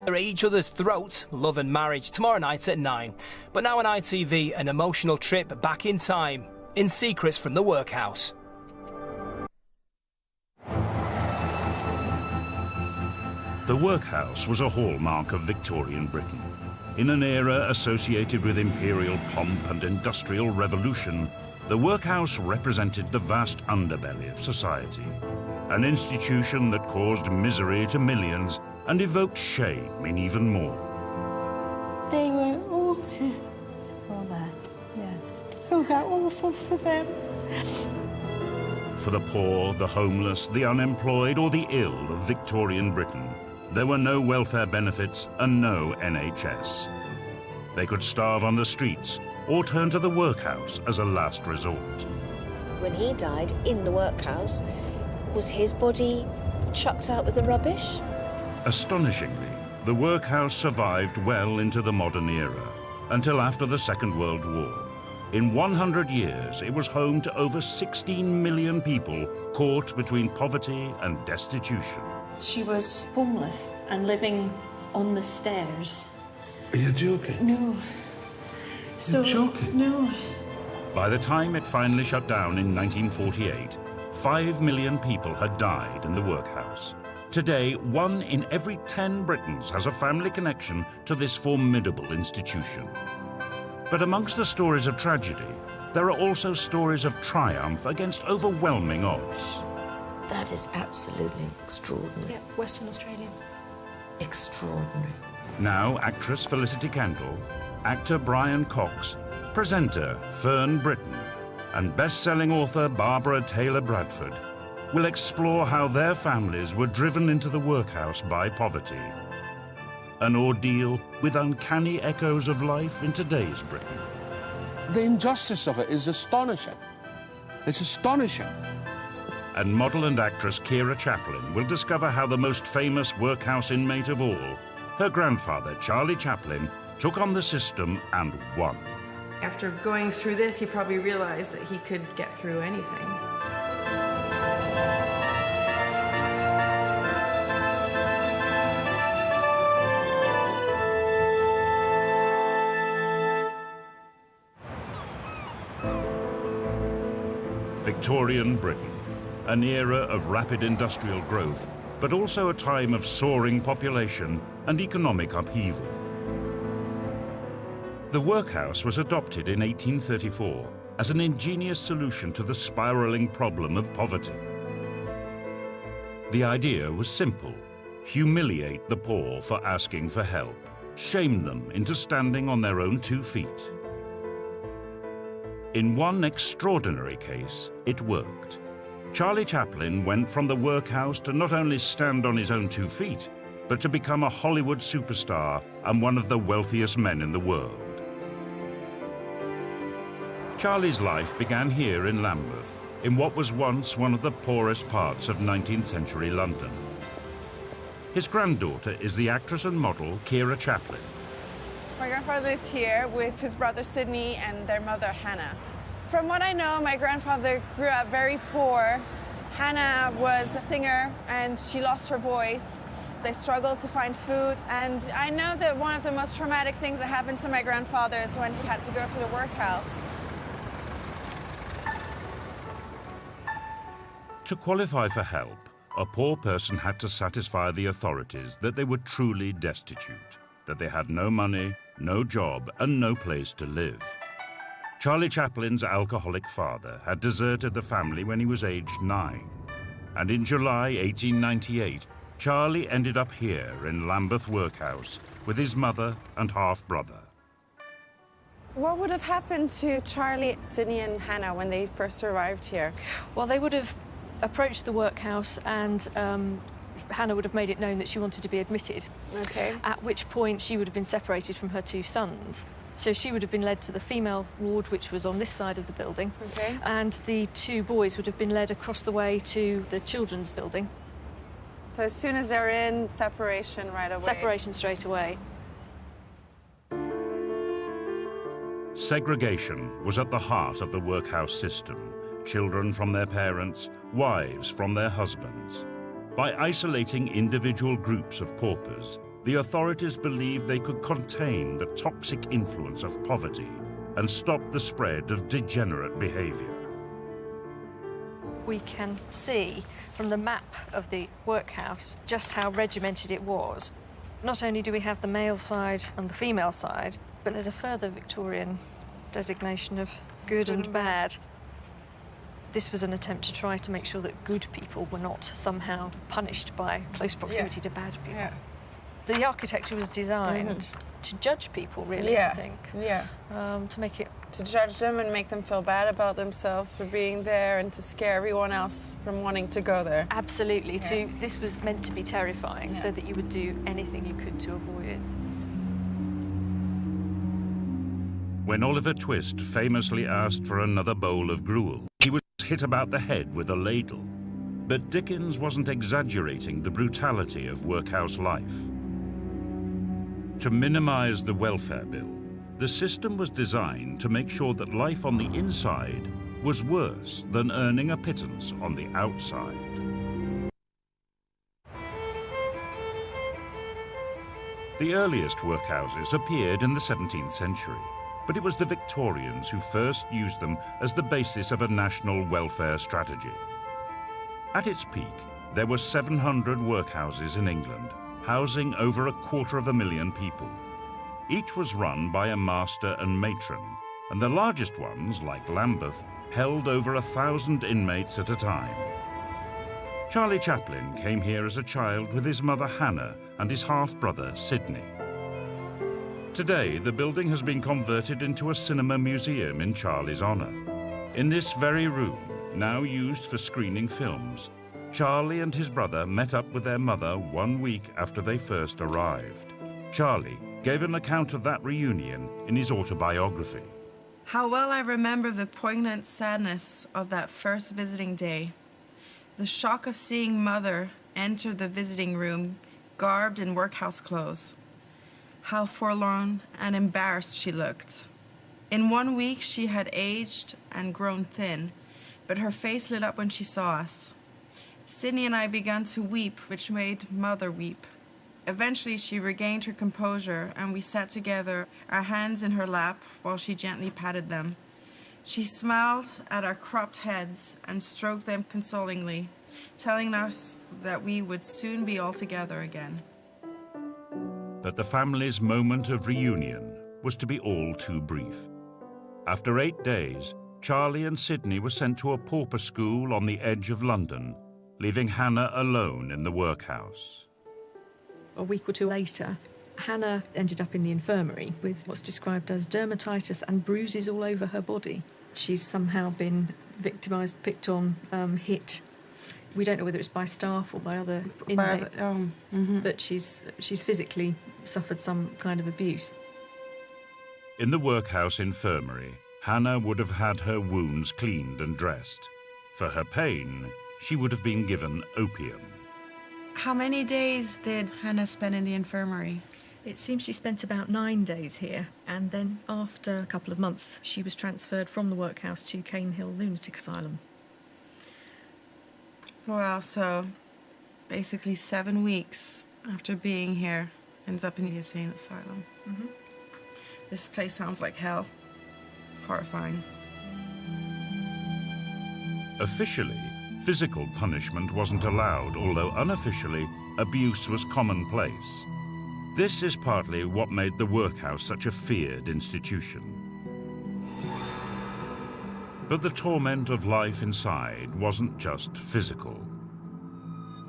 They're at each other's throats, love and marriage, tomorrow night at 9. But now on ITV, an emotional trip back in time, in Secrets from the Workhouse. The workhouse was a hallmark of Victorian Britain. In an era associated with imperial pomp and industrial revolution, the workhouse represented the vast underbelly of society, an institution that caused misery to millions and evoked shame in even more. They were all there. All there, yes. Oh, how awful for them. For the poor, the homeless, the unemployed, or the ill of Victorian Britain, there were no welfare benefits and no NHS. They could starve on the streets or turn to the workhouse as a last resort. When he died in the workhouse, was his body chucked out with the rubbish? Astonishingly, the workhouse survived well into the modern era, until after the Second World War. In 100 years, it was home to over 16 million people caught between poverty and destitution. She was homeless and living on the stairs. Are you joking? No. You're joking? No. By the time it finally shut down in 1948, 5 million people had died in the workhouse. Today, 1 in every 10 Britons has a family connection to this formidable institution. But amongst the stories of tragedy, there are also stories of triumph against overwhelming odds. That is absolutely extraordinary. Yeah, Western Australia. Extraordinary. Now actress Felicity Kendall, actor Brian Cox, presenter Fern Britton, and best-selling author Barbara Taylor Bradford will explore how their families were driven into the workhouse by poverty. An ordeal with uncanny echoes of life in today's Britain. The injustice of it is astonishing. It's astonishing. And model and actress Kira Chaplin will discover how the most famous workhouse inmate of all, her grandfather Charlie Chaplin, took on the system and won. After going through this, he probably realized that he could get through anything. Victorian Britain, an era of rapid industrial growth, but also a time of soaring population and economic upheaval. The workhouse was adopted in 1834 as an ingenious solution to the spiraling problem of poverty. The idea was simple: humiliate the poor for asking for help, shame them into standing on their own 2 feet. In one extraordinary case, it worked. Charlie Chaplin went from the workhouse to not only stand on his own 2 feet, but to become a Hollywood superstar and one of the wealthiest men in the world. Charlie's life began here in Lambeth, in what was once one of the poorest parts of 19th century London. His granddaughter is the actress and model Kira Chaplin. My grandfather lived here with his brother Sidney and their mother Hannah. From what I know, my grandfather grew up very poor. Hannah was a singer and she lost her voice. They struggled to find food, and I know that one of the most traumatic things that happened to my grandfather is when he had to go to the workhouse. To qualify for help, a poor person had to satisfy the authorities that they were truly destitute, that they had no money, no job, and no place to live. Charlie Chaplin's alcoholic father had deserted the family when he was aged 9. And in July 1898, Charlie ended up here in Lambeth Workhouse with his mother and half-brother. What would have happened to Charlie, Sidney and Hannah when they first arrived here? Well, they would have approached the workhouse and Hannah would have made it known that she wanted to be admitted. Okay. At which point she would have been separated from her 2 sons. So she would have been led to the female ward, which was on this side of the building. Okay. And the 2 boys would have been led across the way to the children's building. So as soon as they're in, separation right away? Separation straight away. Segregation was at the heart of the workhouse system. Children from their parents, wives from their husbands. By isolating individual groups of paupers, the authorities believed they could contain the toxic influence of poverty and stop the spread of degenerate behavior. We can see from the map of the workhouse just how regimented it was. Not only do we have the male side and the female side, but there's a further Victorian designation of good and bad. This was an attempt to try to make sure that good people were not somehow punished by close proximity to bad people. Yeah. The architecture was designed to judge people, really, I think. Yeah. To make it... To judge them and make them feel bad about themselves for being there and to scare everyone else from wanting to go there. Absolutely. Yeah. This was meant to be terrifying, so that you would do anything you could to avoid it. When Oliver Twist famously asked for another bowl of gruel, he was hit about the head with a ladle. But Dickens wasn't exaggerating the brutality of workhouse life. To minimize the welfare bill, the system was designed to make sure that life on the inside was worse than earning a pittance on the outside. The earliest workhouses appeared in the 17th century, but it was the Victorians who first used them as the basis of a national welfare strategy. At its peak, there were 700 workhouses in England, housing over 250,000 people. Each was run by a master and matron, and the largest ones, like Lambeth, held over 1,000 inmates at a time. Charlie Chaplin came here as a child with his mother Hannah and his half-brother Sidney. Today, the building has been converted into a cinema museum in Charlie's honor. In this very room, now used for screening films, Charlie and his brother met up with their mother 1 week after they first arrived. Charlie gave an account of that reunion in his autobiography. How well I remember the poignant sadness of that first visiting day. The shock of seeing Mother enter the visiting room, garbed in workhouse clothes. How forlorn and embarrassed she looked. In 1 week, she had aged and grown thin, but her face lit up when she saw us. Sidney and I began to weep, which made Mother weep. Eventually, she regained her composure, and we sat together, our hands in her lap, while she gently patted them. She smiled at our cropped heads and stroked them consolingly, telling us that we would soon be all together again. But the family's moment of reunion was to be all too brief. After 8 days, Charlie and Sidney were sent to a pauper school on the edge of London, leaving Hannah alone in the workhouse. A week or two later, Hannah ended up in the infirmary with what's described as dermatitis and bruises all over her body. She's somehow been victimised, picked on, hit. We don't know whether it's by staff or by other inmates, but she's physically suffered some kind of abuse. In the workhouse infirmary, Hannah would have had her wounds cleaned and dressed. For her pain, she would have been given opium. How many days did Hannah spend in the infirmary? It seems she spent about 9 days here, and then after a couple of months, she was transferred from the workhouse to Cane Hill Lunatic Asylum. Well, so basically 7 weeks after being here, ends up in the insane asylum. This place sounds like hell. Horrifying. Officially, physical punishment wasn't allowed, although unofficially, abuse was commonplace. This is partly what made the workhouse such a feared institution. But the torment of life inside wasn't just physical.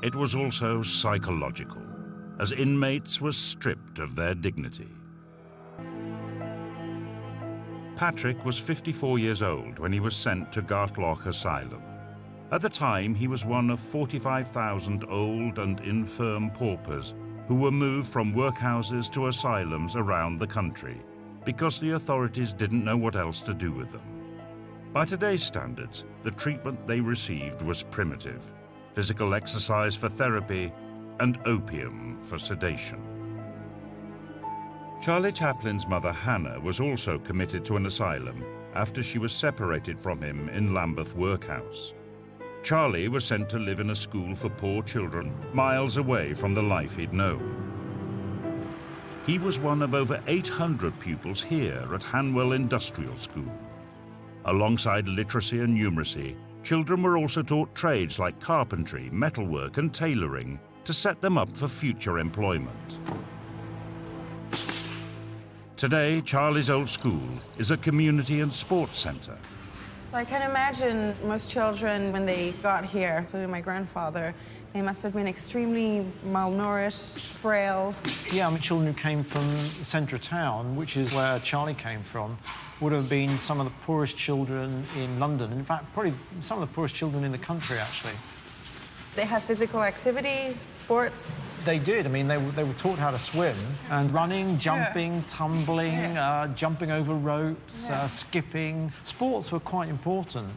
It was also psychological, as inmates were stripped of their dignity. Patrick was 54 years old when he was sent to Gartloch Asylum. At the time, he was one of 45,000 old and infirm paupers who were moved from workhouses to asylums around the country because the authorities didn't know what else to do with them. By today's standards, the treatment they received was primitive: physical exercise for therapy and opium for sedation. Charlie Chaplin's mother Hannah was also committed to an asylum after she was separated from him in Lambeth Workhouse. Charlie was sent to live in a school for poor children miles away from the life he'd known. He was one of over 800 pupils here at Hanwell Industrial School. Alongside literacy and numeracy, children were also taught trades like carpentry, metalwork and tailoring to set them up for future employment. Today, Charlie's old school is a community and sports centre. I can imagine most children, when they got here, including my grandfather, they must have been extremely malnourished, frail. Yeah, I mean, children who came from the centre of town, which is where Charlie came from, would have been some of the poorest children in London. In fact, probably some of the poorest children in the country, actually. They had physical activity, sports. They did. I mean, they were taught how to swim, and running, jumping, tumbling, jumping over ropes, skipping. Sports were quite important.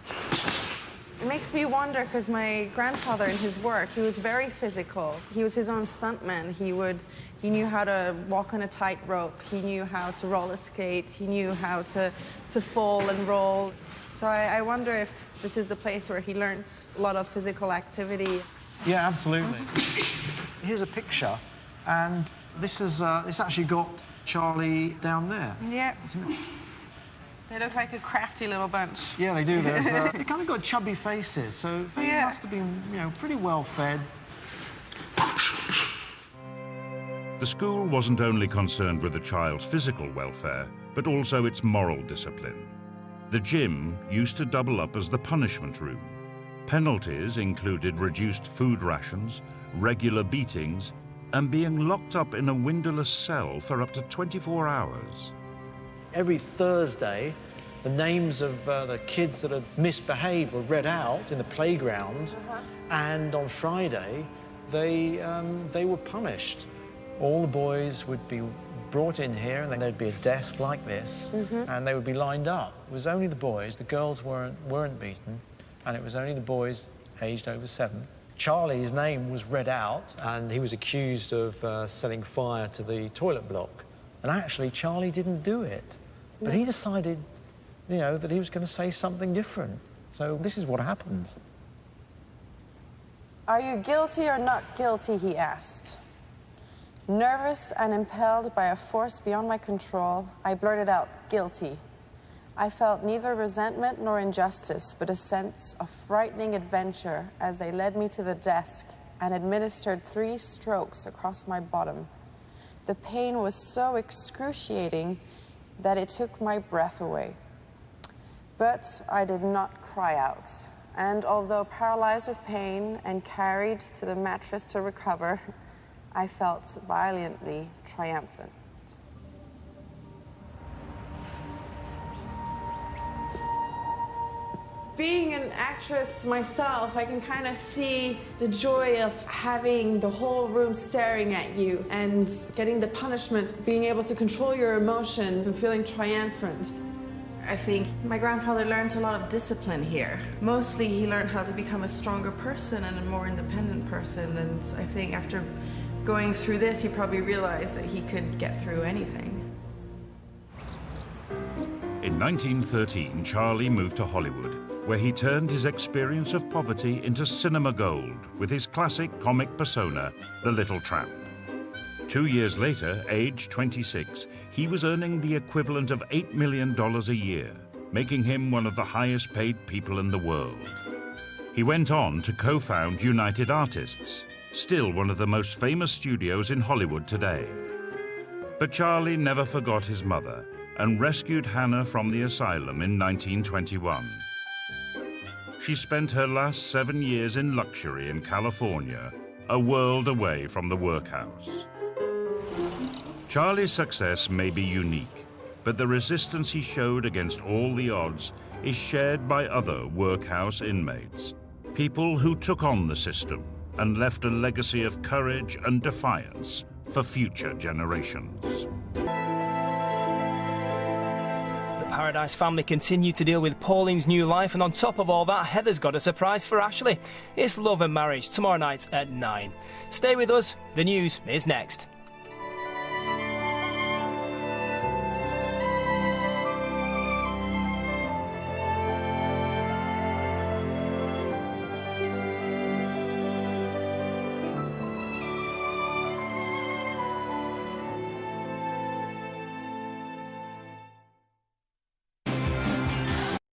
It makes me wonder, because my grandfather in his work, he was very physical. He was his own stuntman. He knew how to walk on a tightrope. He knew how to roller skate. He knew how to fall and roll. So I wonder if this is the place where he learned a lot of physical activity. Yeah, absolutely. Here's a picture, and this is it's actually got Charlie down there. Yeah. They look like a crafty little bunch. Yeah, they do. They kind of got chubby faces, so they must have been, you know, pretty well fed. The school wasn't only concerned with the child's physical welfare, but also its moral discipline. The gym used to double up as the punishment room. Penalties included reduced food rations, regular beatings, and being locked up in a windowless cell for up to 24 hours. Every Thursday, the names of the kids that had misbehaved were read out in the playground, and on Friday, they were punished. All the boys would be brought in here, and then there'd be a desk like this, and they would be lined up. It was only the boys. The girls weren't beaten, and it was only the boys aged over 7. Charlie's name was read out, and he was accused of setting fire to the toilet block. And actually, Charlie didn't do it. But he decided, you know, that he was going to say something different. So this is what happens. Are you guilty or not guilty, he asked. Nervous and impelled by a force beyond my control, I blurted out, guilty. I felt neither resentment nor injustice, but a sense of frightening adventure as they led me to the desk and administered 3 strokes across my bottom. The pain was so excruciating that it took my breath away. But I did not cry out, and although paralyzed with pain and carried to the mattress to recover, I felt violently triumphant. Being an actress myself, I can kind of see the joy of having the whole room staring at you and getting the punishment, being able to control your emotions and feeling triumphant. I think my grandfather learned a lot of discipline here. Mostly he learned how to become a stronger person and a more independent person, and I think after going through this, he probably realized that he could get through anything. In 1913, Charlie moved to Hollywood, where he turned his experience of poverty into cinema gold with his classic comic persona, the Little Tramp. 2 years later, aged 26, he was earning the equivalent of $8 million a year, making him one of the highest paid people in the world. He went on to co-found United Artists, still one of the most famous studios in Hollywood today. But Charlie never forgot his mother and rescued Hannah from the asylum in 1921. She spent her last 7 years in luxury in California, a world away from the workhouse. Charlie's success may be unique, but the resistance he showed against all the odds is shared by other workhouse inmates, people who took on the system and left a legacy of courage and defiance for future generations. The Paradise family continue to deal with Pauline's new life, and on top of all that, Heather's got a surprise for Ashley. It's Love and Marriage tomorrow night at 9. Stay with us, the news is next.